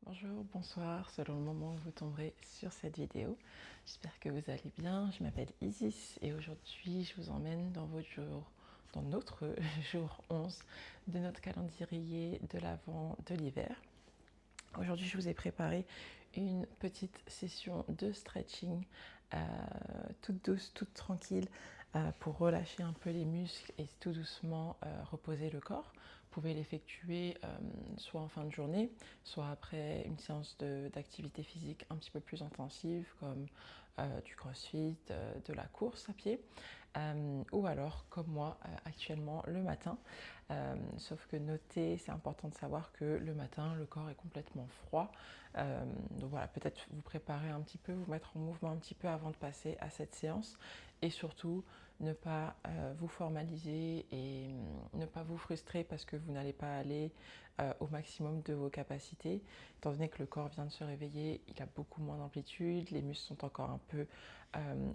Bonjour, bonsoir, selon le moment où vous tomberez sur cette vidéo. J'espère que vous allez bien. Je m'appelle Isis et aujourd'hui je vous emmène dans notre jour 11 de notre calendrier de l'Avent de l'hiver. Aujourd'hui je vous ai préparé une petite session de stretching toute douce, toute tranquille pour relâcher un peu les muscles et tout doucement reposer le corps. Vous pouvez l'effectuer soit en fin de journée, soit après une séance d'activité physique un petit peu plus intensive comme du crossfit, de la course à pied, ou alors comme moi actuellement le matin. Sauf que notez, c'est important de savoir que le matin le corps est complètement froid. Donc voilà, peut-être vous préparer un petit peu, vous mettre en mouvement un petit peu avant de passer à cette séance et surtout ne pas vous formaliser et ne pas vous frustrer parce que vous n'allez pas aller au maximum de vos capacités. Étant donné que le corps vient de se réveiller, il a beaucoup moins d'amplitude, les muscles sont encore un peu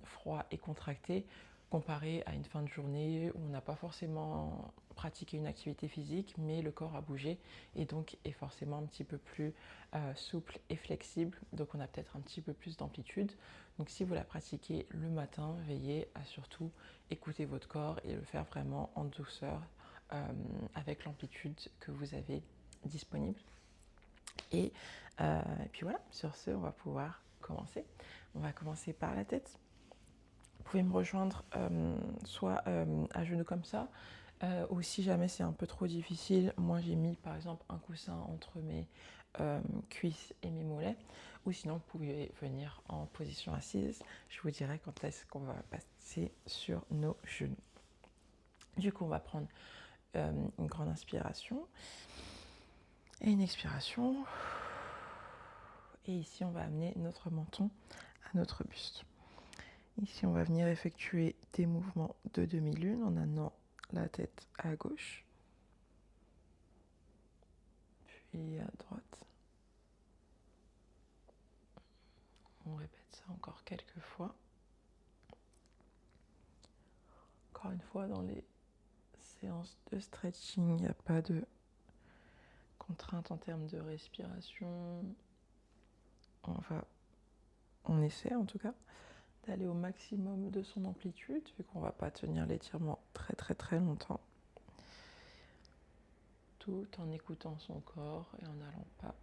froids et contractés comparé à une fin de journée où on n'a pas forcément pratiqué une activité physique, mais le corps a bougé et donc est forcément un petit peu plus souple et flexible, donc on a peut-être un petit peu plus d'amplitude. Donc si vous la pratiquez le matin, veillez à surtout écouter votre corps et le faire vraiment en douceur avec l'amplitude que vous avez disponible. Et puis voilà, sur ce, on va pouvoir commencer. On va commencer par la tête. Vous pouvez me rejoindre soit à genoux comme ça, ou si jamais c'est un peu trop difficile, moi j'ai mis par exemple un coussin entre mes cuisses et mes mollets, ou sinon vous pouvez venir en position assise. Je vous dirai quand est-ce qu'on va passer sur nos genoux. Du coup, on va prendre une grande inspiration et une expiration. Et ici, on va amener notre menton à notre buste. Ici, on va venir effectuer des mouvements de demi-lune en amenant la tête à gauche, puis à droite. On répète ça encore quelques fois. Encore une fois, dans les séances de stretching, il n'y a pas de contrainte en termes de respiration. On essaie en tout cas d'aller au maximum de son amplitude, vu qu'on ne va pas tenir l'étirement très très très longtemps, tout en écoutant son corps et en n'allant pas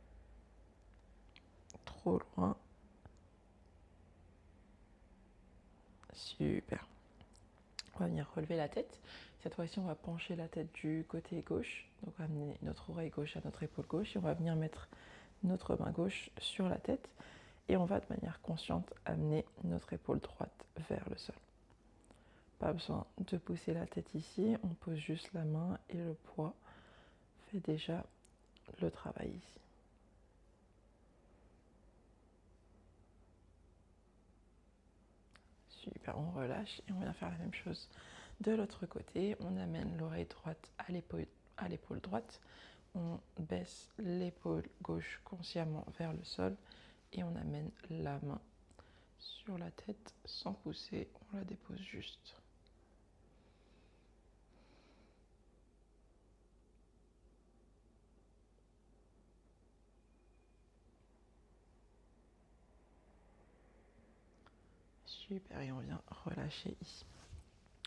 trop loin. Super. On va venir relever la tête. Cette fois-ci, on va pencher la tête du côté gauche. Donc, on va amener notre oreille gauche à notre épaule gauche et on va venir mettre notre main gauche sur la tête. Et on va de manière consciente amener notre épaule droite vers le sol. Pas besoin de pousser la tête ici, on pose juste la main et le poids fait déjà le travail ici. Super, on relâche et on vient faire la même chose de l'autre côté. On amène l'oreille droite à l'épaule droite. On baisse l'épaule gauche consciemment vers le sol et on amène la main sur la tête sans pousser, on la dépose juste. Super, et on vient relâcher ici.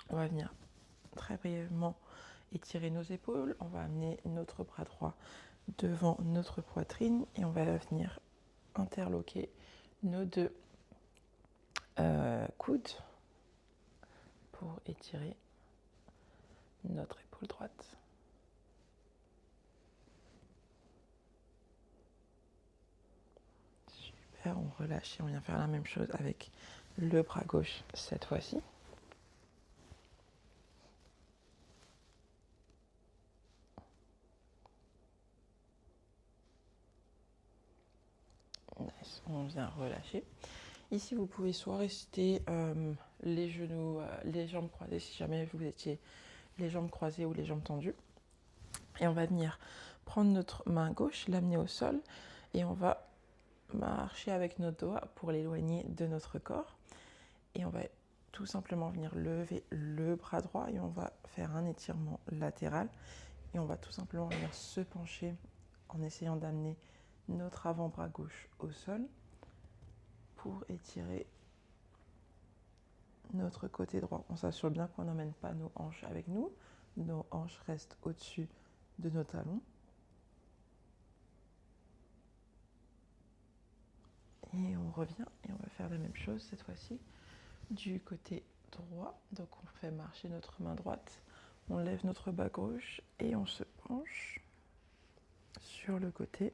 On va venir très brièvement étirer nos épaules. On va amener notre bras droit devant notre poitrine et on va venir interloquer nos deux coudes pour étirer notre épaule droite. Super, on relâche et on vient faire la même chose avec le bras gauche cette fois-ci. Nice. On vient relâcher. Ici, vous pouvez soit rester les genoux, les jambes croisées si jamais vous étiez les jambes croisées ou les jambes tendues. Et on va venir prendre notre main gauche, l'amener au sol et on va marcher avec nos doigts pour l'éloigner de notre corps. Et on va tout simplement venir lever le bras droit et on va faire un étirement latéral. Et on va tout simplement venir se pencher en essayant d'amener notre avant-bras gauche au sol pour étirer notre côté droit. On s'assure bien qu'on n'emmène pas nos hanches avec nous. Nos hanches restent au-dessus de nos talons. Et on revient et on va faire la même chose cette fois-ci du côté droit. Donc on fait marcher notre main droite, on lève notre bas gauche et on se penche sur le côté.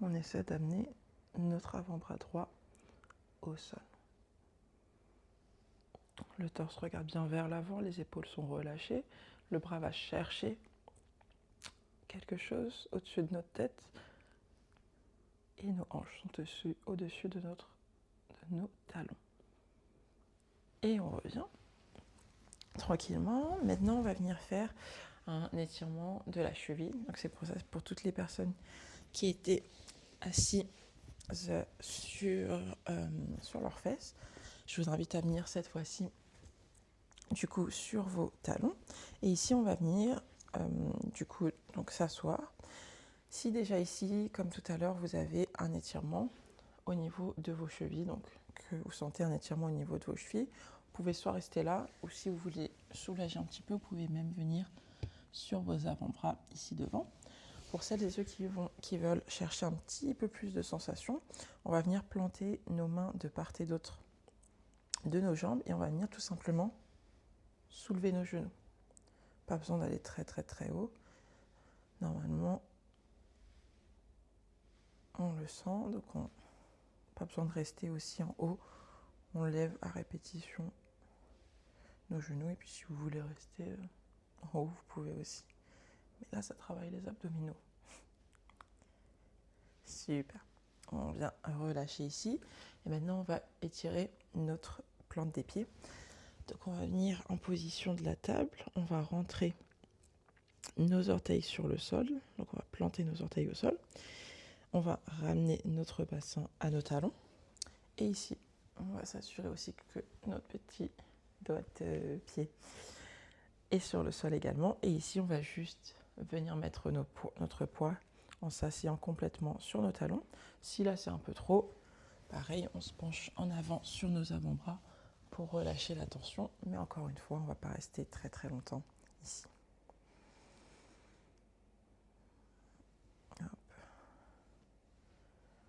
On essaie d'amener notre avant-bras droit au sol. Le torse regarde bien vers l'avant, les épaules sont relâchées, le bras va chercher quelque chose au-dessus de notre tête et nos hanches sont au-dessus de nos talons. Et on revient tranquillement. Maintenant, on va venir faire un étirement de la cheville. Donc c'est pour ça, pour toutes les personnes qui étaient assises sur leurs fesses. Je vous invite à venir cette fois-ci du coup sur vos talons. Et ici, on va venir du coup donc s'asseoir. Si déjà ici, comme tout à l'heure, vous avez un étirement au niveau de vos chevilles, donc que vous sentez un étirement au niveau de vos chevilles, vous pouvez soit rester là, ou si vous voulez soulager un petit peu, vous pouvez même venir sur vos avant-bras ici devant. Pour celles et ceux qui veulent chercher un petit peu plus de sensation, on va venir planter nos mains de part et d'autre de nos jambes et on va venir tout simplement soulever nos genoux. Pas besoin d'aller très très très haut. Normalement, on le sent, donc pas besoin de rester aussi en haut. On lève à répétition nos genoux et puis si vous voulez rester en haut, vous pouvez aussi. Mais là, ça travaille les abdominaux. Super. On vient relâcher ici. Et maintenant, on va étirer notre plante des pieds. Donc, on va venir en position de la table. On va rentrer nos orteils sur le sol. Donc, on va planter nos orteils au sol. On va ramener notre bassin à nos talons. Et ici, on va s'assurer aussi que notre petit doigt de pied est sur le sol également. Et ici, on va juste venir mettre notre poids en s'asseyant complètement sur nos talons. Si là, c'est un peu trop, pareil, on se penche en avant sur nos avant-bras pour relâcher la tension. Mais encore une fois, on ne va pas rester très très longtemps ici. Hop.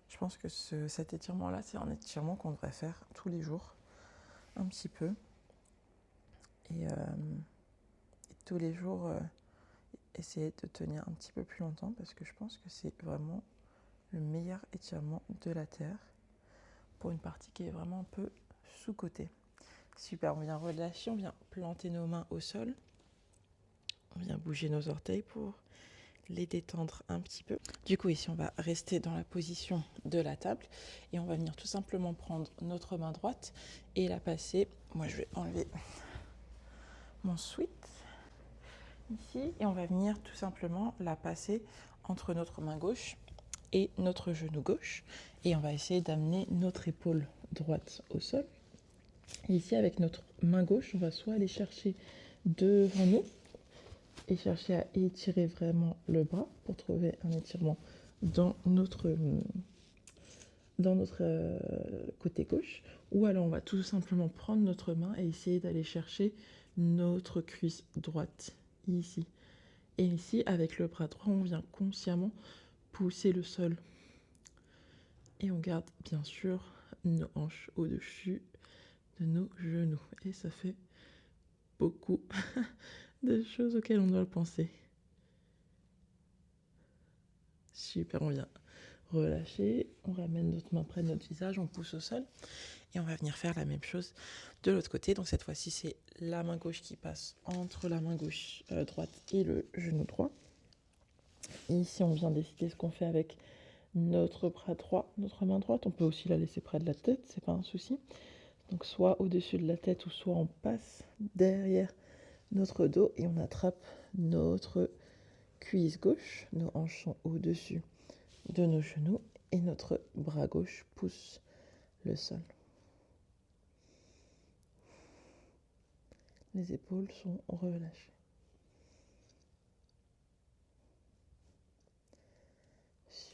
Je pense que cet étirement-là, c'est un étirement qu'on devrait faire tous les jours, un petit peu. Et tous les jours, essayer de tenir un petit peu plus longtemps parce que je pense que c'est vraiment le meilleur étirement de la Terre pour une partie qui est vraiment un peu sous-cotée. Super, on vient relâcher, on vient planter nos mains au sol. On vient bouger nos orteils pour les détendre un petit peu. Du coup, ici, on va rester dans la position de la table et on va venir tout simplement prendre notre main droite et la passer. Moi, je vais enlever mon sweat ici et on va venir tout simplement la passer entre notre main gauche et notre genou gauche et on va essayer d'amener notre épaule droite au sol. Et ici, avec notre main gauche, on va soit aller chercher devant nous et chercher à étirer vraiment le bras pour trouver un étirement dans notre côté gauche, ou alors on va tout simplement prendre notre main et essayer d'aller chercher notre cuisse droite ici. Et ici, avec le bras droit, on vient consciemment pousser le sol. Et on garde bien sûr nos hanches au-dessus de nos genoux. Et ça fait beaucoup de choses auxquelles on doit penser. Super, on vient relâcher, on ramène notre main près de notre visage, on pousse au sol et on va venir faire la même chose de l'autre côté. Donc cette fois-ci, c'est la main gauche qui passe entre la main gauche droite et le genou droit. Et ici, on vient décider ce qu'on fait avec notre bras droit, notre main droite. On peut aussi la laisser près de la tête, c'est pas un souci. Donc soit au-dessus de la tête ou soit on passe derrière notre dos et on attrape notre cuisse gauche. Nos hanches sont au-dessus de nos genoux et notre bras gauche pousse le sol. Les épaules sont relâchées.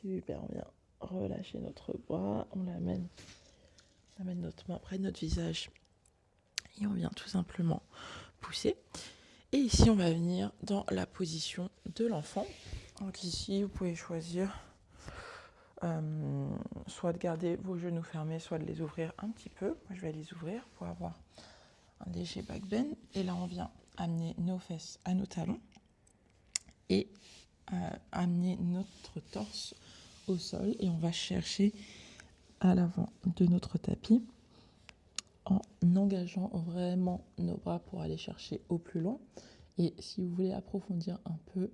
Super, on vient relâcher notre bras, on amène notre main près de notre visage et on vient tout simplement pousser. Et ici, on va venir dans la position de l'enfant. Donc ici, vous pouvez choisir soit de garder vos genoux fermés, soit de les ouvrir un petit peu. Moi, je vais les ouvrir pour avoir un léger back bend. Et là, on vient amener nos fesses à nos talons et amener notre torse au sol. Et on va chercher à l'avant de notre tapis en engageant vraiment nos bras pour aller chercher au plus loin. Et si vous voulez approfondir un peu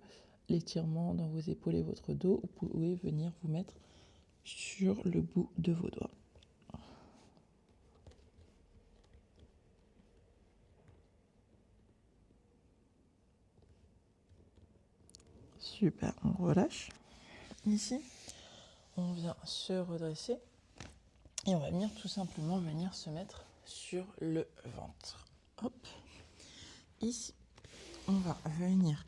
l'étirement dans vos épaules et votre dos, vous pouvez venir vous mettre sur le bout de vos doigts. Super, on relâche. Ici, on vient se redresser et on va venir tout simplement se mettre sur le ventre. Hop. Ici, on va venir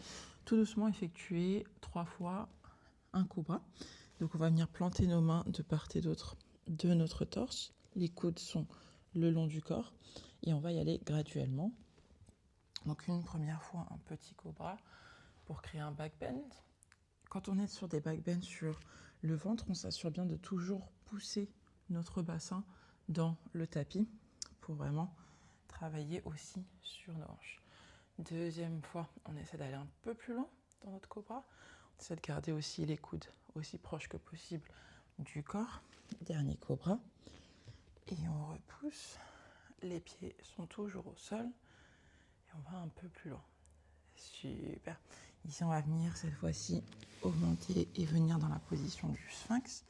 tout doucement effectuer 3 fois un cobra. Donc on va venir planter nos mains de part et d'autre de notre torse. Les coudes sont le long du corps et on va y aller graduellement. Donc une première fois un petit cobra pour créer un back bend. Quand on est sur des back bends sur le ventre, on s'assure bien de toujours pousser notre bassin dans le tapis pour vraiment travailler aussi sur nos hanches. Deuxième fois, on essaie d'aller un peu plus loin dans notre cobra. On essaie de garder aussi les coudes aussi proches que possible du corps. Dernier cobra. Et on repousse. Les pieds sont toujours au sol. Et on va un peu plus loin. Super. Ici, on va venir cette fois-ci augmenter et venir dans la position du sphinx.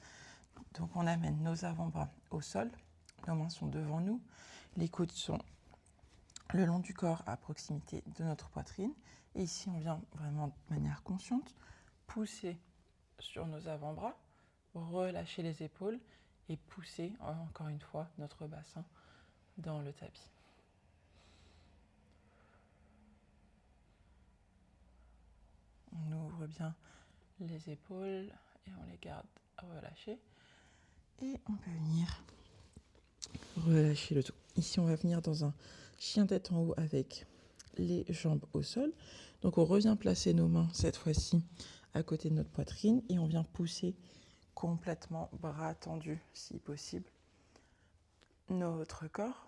Donc, on amène nos avant-bras au sol. Nos mains sont devant nous. Les coudes sont le long du corps à proximité de notre poitrine. Et ici, on vient vraiment de manière consciente pousser sur nos avant-bras, relâcher les épaules et pousser encore une fois notre bassin dans le tapis. On ouvre bien les épaules et on les garde relâchées. Et on peut venir relâcher le tout. Ici, on va venir dans un chien tête en haut avec les jambes au sol. Donc, on revient placer nos mains, cette fois-ci, à côté de notre poitrine et on vient pousser complètement, bras tendus si possible, notre corps.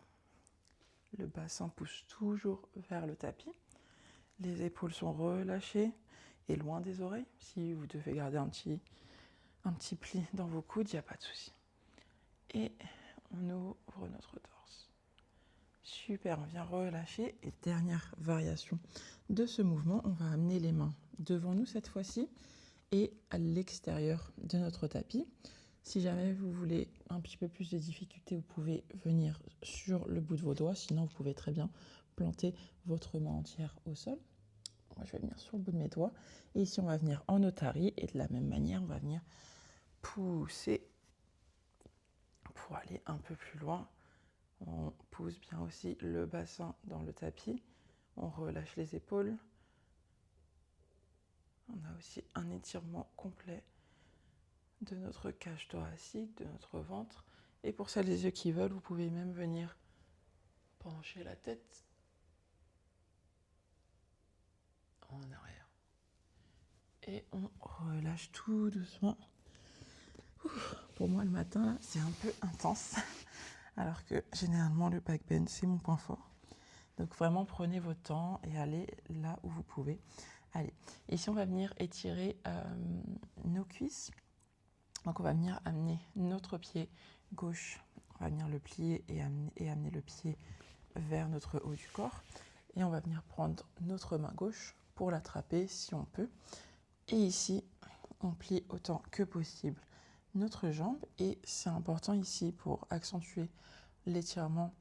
Le bassin pousse toujours vers le tapis. Les épaules sont relâchées et loin des oreilles. Si vous devez garder un petit pli dans vos coudes, il n'y a pas de souci. Et on ouvre notre torse. Super, on vient relâcher. Et dernière variation de ce mouvement, on va amener les mains devant nous cette fois-ci et à l'extérieur de notre tapis. Si jamais vous voulez un petit peu plus de difficulté, vous pouvez venir sur le bout de vos doigts. Sinon, vous pouvez très bien planter votre main entière au sol. Moi, je vais venir sur le bout de mes doigts. Et ici, on va venir en otari. Et de la même manière, on va venir pousser pour aller un peu plus loin. On pousse bien aussi le bassin dans le tapis. On relâche les épaules. On a aussi un étirement complet de notre cage thoracique, de notre ventre. Et pour celles et ceux qui veulent, vous pouvez même venir pencher la tête en arrière. Et on relâche tout doucement. Pour moi, le matin, c'est un peu intense. Alors que généralement, le back bend, c'est mon point fort. Donc vraiment, prenez votre temps et allez là où vous pouvez. Allez, ici, on va venir étirer nos cuisses. Donc, on va venir amener notre pied gauche. On va venir le plier et amener le pied vers notre haut du corps. Et on va venir prendre notre main gauche pour l'attraper si on peut. Et ici, on plie autant que possible notre jambe. Et c'est important ici pour accentuer l'étirement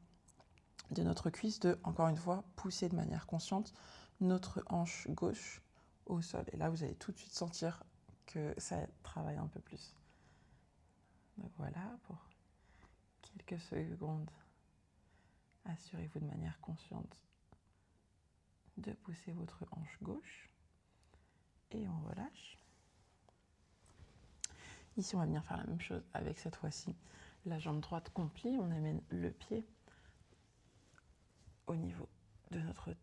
de notre cuisse de, encore une fois, pousser de manière consciente notre hanche gauche au sol. Et là, vous allez tout de suite sentir que ça travaille un peu plus. Donc voilà, pour quelques secondes, assurez-vous de manière consciente de pousser votre hanche gauche et on relâche. Ici, on va venir faire la même chose avec cette fois-ci la jambe droite qu'on plie. On amène le pied au niveau de notre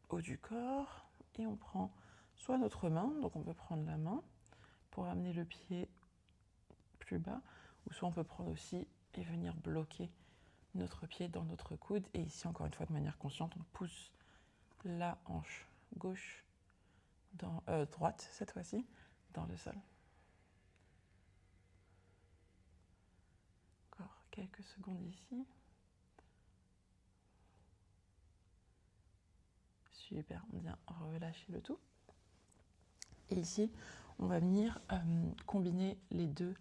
haut du corps et on prend soit notre main, donc on peut prendre la main pour amener le pied plus bas, ou soit on peut prendre aussi et venir bloquer notre pied dans notre coude. Et ici, encore une fois, de manière consciente, on pousse la hanche gauche, droite cette fois-ci, dans le sol. Encore quelques secondes ici. Super, on vient relâcher le tout. Et ici, on va venir combiner les deux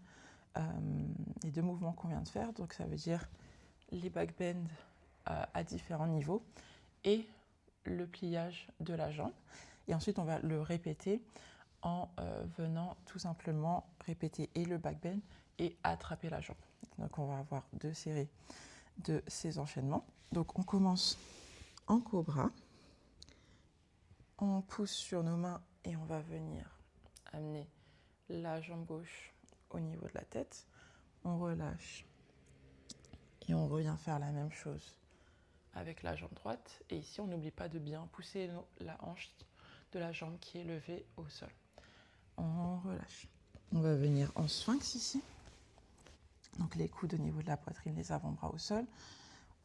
mouvements qu'on vient de faire. Donc ça veut dire les back bends à différents niveaux et le pliage de la jambe. Et ensuite, on va le répéter en venant tout simplement répéter et le back bend et attraper la jambe. Donc on va avoir 2 séries de ces enchaînements. Donc on commence en cobra. On pousse sur nos mains et on va venir amener la jambe gauche au niveau de la tête. On relâche et on revient faire la même chose avec la jambe droite. Et ici, on n'oublie pas de bien pousser la hanche de la jambe qui est levée au sol. On relâche. On va venir en sphinx ici. Donc les coudes au niveau de la poitrine, les avant-bras au sol.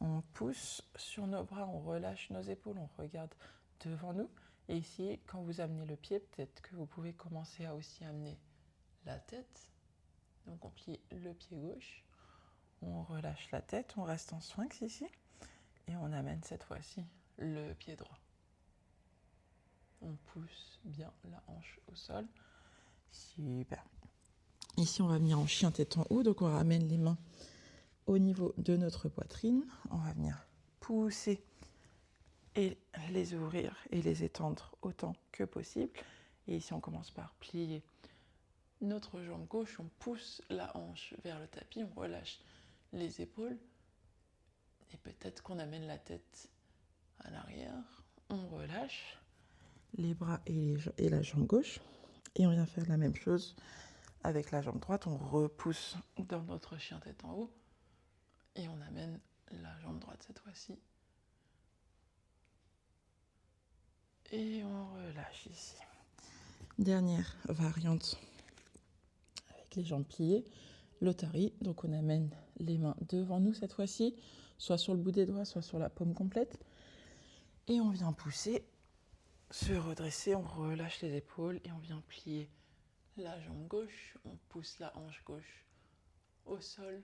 On pousse sur nos bras, on relâche nos épaules, on regarde devant nous. Et ici, quand vous amenez le pied, peut-être que vous pouvez commencer à aussi amener la tête. Donc on plie le pied gauche, on relâche la tête, on reste en sphinx ici. Et on amène cette fois-ci le pied droit. On pousse bien la hanche au sol. Super. Ici, on va venir en chien tête en haut. Donc on ramène les mains au niveau de notre poitrine. On va venir pousser et les ouvrir et les étendre autant que possible. Et ici, on commence par plier notre jambe gauche. On pousse la hanche vers le tapis. On relâche les épaules. Et peut-être qu'on amène la tête à l'arrière. On relâche les bras et la jambe gauche. Et on vient faire la même chose avec la jambe droite. On repousse dans notre chien tête en haut. Et on amène la jambe droite cette fois-ci. Et on relâche ici. Dernière variante avec les jambes pliées, l'otari. Donc on amène les mains devant nous cette fois-ci, soit sur le bout des doigts, soit sur la paume complète. Et on vient pousser, se redresser, on relâche les épaules et on vient plier la jambe gauche. On pousse la hanche gauche au sol.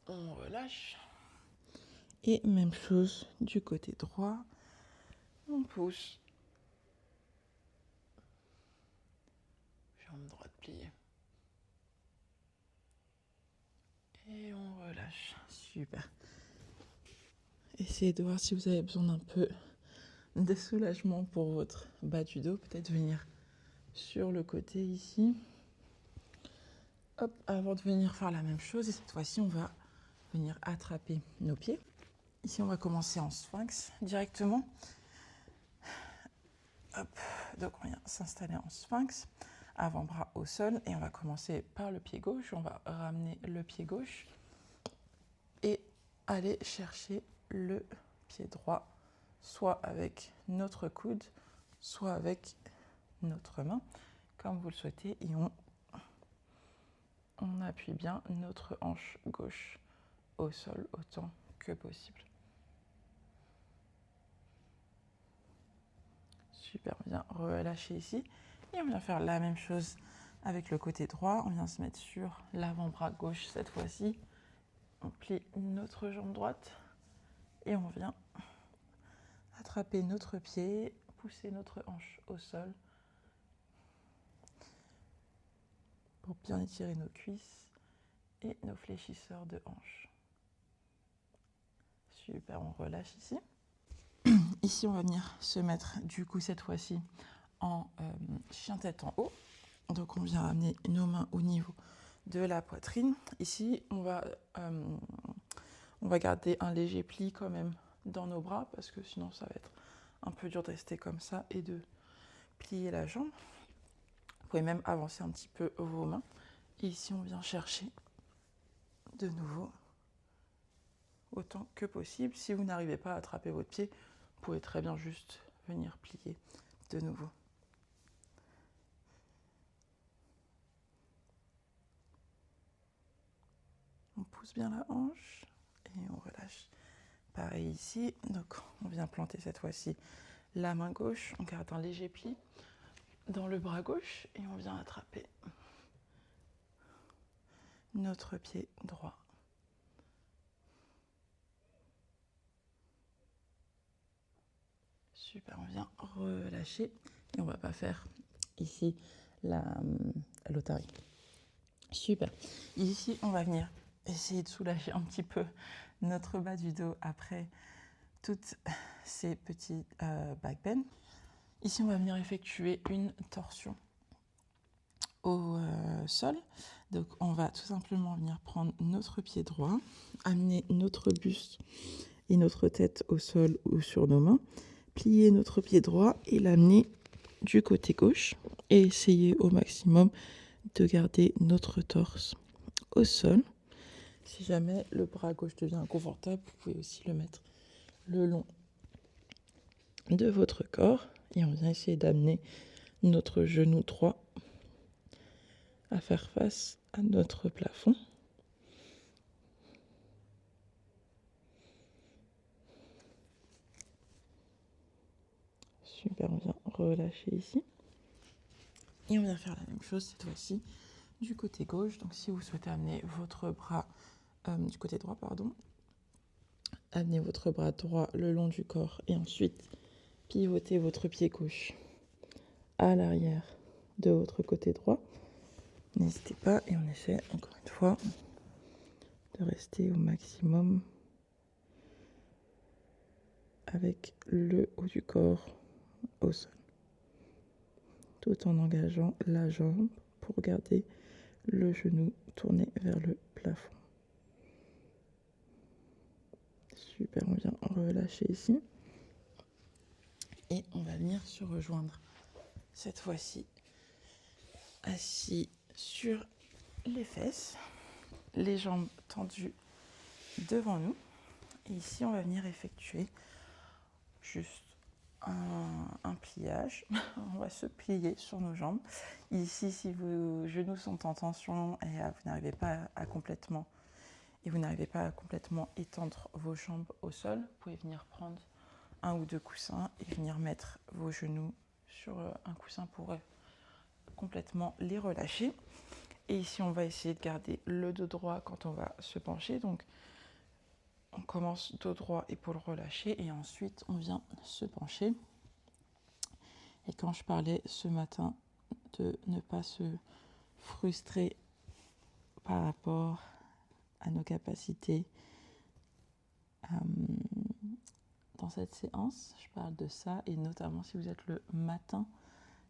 On relâche. Et même chose du côté droit. On pousse. Jambe droite pliée. Et on relâche. Super. Essayez de voir si vous avez besoin d'un peu de soulagement pour votre bas du dos. Peut-être venir sur le côté ici. Hop, avant de venir faire la même chose. Et cette fois-ci, on va venir attraper nos pieds. Ici, on va commencer en sphinx directement. Hop, donc on vient s'installer en sphinx, avant-bras au sol, et on va commencer par le pied gauche. On va ramener le pied gauche et aller chercher le pied droit, soit avec notre coude, soit avec notre main, comme vous le souhaitez, et on appuie bien notre hanche gauche au sol autant que possible. Super, on vient relâcher ici. Et on vient faire la même chose avec le côté droit. On vient se mettre sur l'avant-bras gauche cette fois-ci. On plie notre jambe droite. Et on vient attraper notre pied, pousser notre hanche au sol. Pour bien étirer nos cuisses et nos fléchisseurs de hanches. Super, on relâche ici. Ici, on va venir se mettre du coup cette fois-ci en chien tête en haut. Donc on vient ramener nos mains au niveau de la poitrine. Ici, on va garder un léger pli quand même dans nos bras parce que sinon ça va être un peu dur de rester comme ça et de plier la jambe. pouvez même avancer un petit peu vos mains. Et ici, on vient chercher de nouveau autant que possible. Si vous n'arrivez pas à attraper votre pied, vous pouvez très bien juste venir plier de nouveau. On pousse bien la hanche et on relâche. Pareil ici, donc on vient planter cette fois-ci la main gauche, on garde un léger pli dans le bras gauche et on vient attraper notre pied droit. Super, on vient relâcher et on va pas faire ici l'otarie. Super. Ici, on va venir essayer de soulager un petit peu notre bas du dos après toutes ces petits back bends. Ici, on va venir effectuer une torsion au sol. Donc, on va tout simplement venir prendre notre pied droit, amener notre buste et notre tête au sol ou sur nos mains, plier notre pied droit et l'amener du côté gauche et essayer au maximum de garder notre torse au sol. Si jamais le bras gauche devient inconfortable, vous pouvez aussi le mettre le long de votre corps et on vient essayer d'amener notre genou droit à faire face à notre plafond. Super, on vient relâcher ici. Et on vient faire la même chose cette fois-ci du côté gauche. Donc si vous souhaitez amener votre bras du côté droit, amenez votre bras droit le long du corps et ensuite pivotez votre pied gauche à l'arrière de votre côté droit. N'hésitez pas et on essaie encore une fois de rester au maximum avec le haut du corps au sol, tout en engageant la jambe pour garder le genou tourné vers le plafond. Super, on vient relâcher ici. Et on va venir se rejoindre cette fois-ci assis sur les fesses, les jambes tendues devant nous. Et ici, on va venir effectuer juste un pliage. On va se plier sur nos jambes. Ici, si vos genoux sont en tension et vous n'arrivez pas à complètement étendre vos jambes au sol, vous pouvez venir prendre un ou deux coussins et venir mettre vos genoux sur un coussin pour complètement les relâcher. Et ici, on va essayer de garder le dos droit quand on va se pencher. Donc, on commence dos droit, épaules relâchées et ensuite, on vient se pencher. Et quand je parlais ce matin de ne pas se frustrer par rapport à nos capacités dans cette séance, je parle de ça et notamment si vous êtes le matin,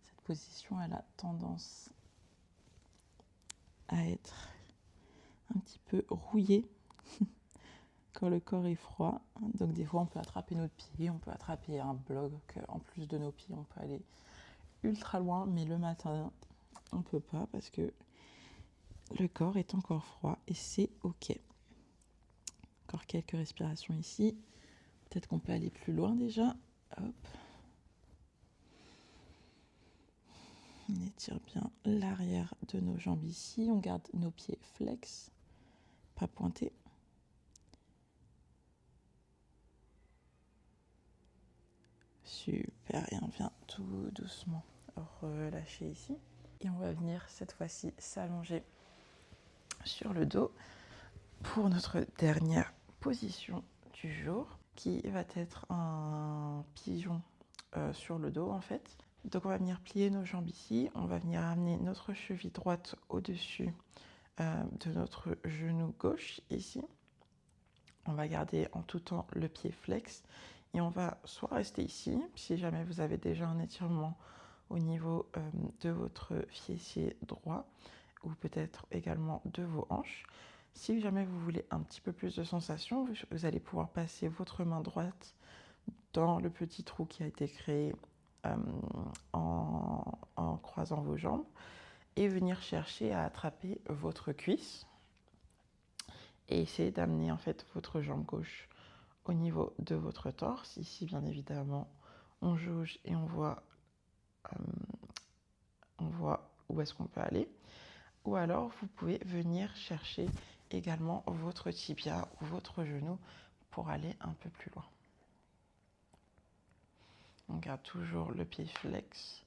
cette position elle a tendance à être un petit peu rouillée quand le corps est froid. Donc des fois on peut attraper notre pied, on peut attraper un bloc, en plus de nos pieds on peut aller ultra loin, mais le matin on peut pas parce que le corps est encore froid et c'est ok. Encore quelques respirations ici. Peut-être qu'on peut aller plus loin déjà. Hop. On étire bien l'arrière de nos jambes ici. On garde nos pieds flex, pas pointés. Super. Et on vient tout doucement relâcher ici. Et on va venir cette fois-ci s'allonger sur le dos pour notre dernière position du jour, qui va être un pigeon sur le dos en fait. Donc on va venir plier nos jambes ici, on va venir amener notre cheville droite au-dessus de notre genou gauche ici. On va garder en tout temps le pied flex et on va soit rester ici, si jamais vous avez déjà un étirement au niveau de votre fessier droit ou peut-être également de vos hanches. Si jamais vous voulez un petit peu plus de sensation, vous allez pouvoir passer votre main droite dans le petit trou qui a été créé en croisant vos jambes et venir chercher à attraper votre cuisse et essayer d'amener en fait votre jambe gauche au niveau de votre torse. Ici, bien évidemment, on jauge et on voit où est-ce qu'on peut aller. Ou alors, vous pouvez venir chercher également votre tibia ou votre genou pour aller un peu plus loin. On garde toujours le pied flex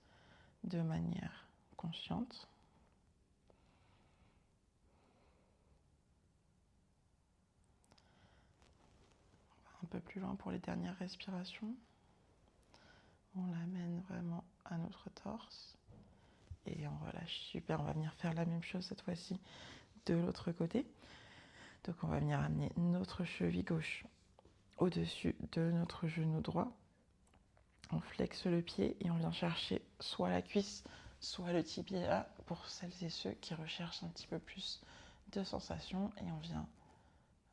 de manière consciente. Un peu plus loin pour les dernières respirations. On l'amène vraiment à notre torse et on relâche. Super, on va venir faire la même chose cette fois-ci de l'autre côté. Donc on va venir amener notre cheville gauche au-dessus de notre genou droit. On flexe le pied et on vient chercher soit la cuisse, soit le tibia pour celles et ceux qui recherchent un petit peu plus de sensations. Et on vient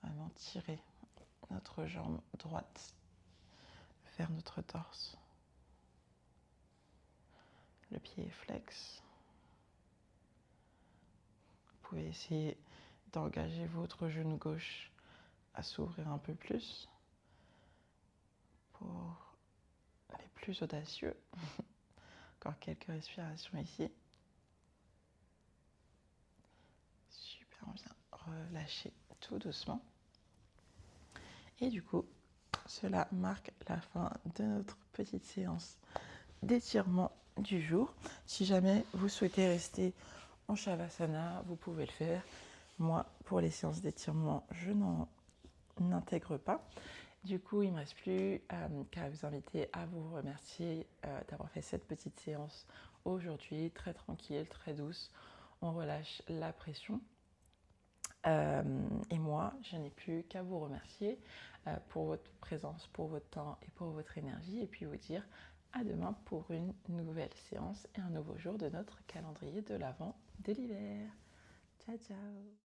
vraiment tirer notre jambe droite vers notre torse. Le pied est flex. Vous pouvez essayer d'engager votre genou gauche à s'ouvrir un peu plus pour les plus audacieux. Encore quelques respirations ici. Super, on vient relâcher tout doucement. Et du coup, cela marque la fin de notre petite séance d'étirement du jour. Si jamais vous souhaitez rester en Shavasana, vous pouvez le faire. Moi, pour les séances d'étirement, je n'en intègre pas. Du coup, il ne me reste plus qu'à vous inviter à vous remercier d'avoir fait cette petite séance aujourd'hui, très tranquille, très douce. On relâche la pression. Et moi, je n'ai plus qu'à vous remercier pour votre présence, pour votre temps et pour votre énergie, et puis vous dire à demain pour une nouvelle séance et un nouveau jour de notre calendrier de l'Avent de l'hiver. Ciao, ciao!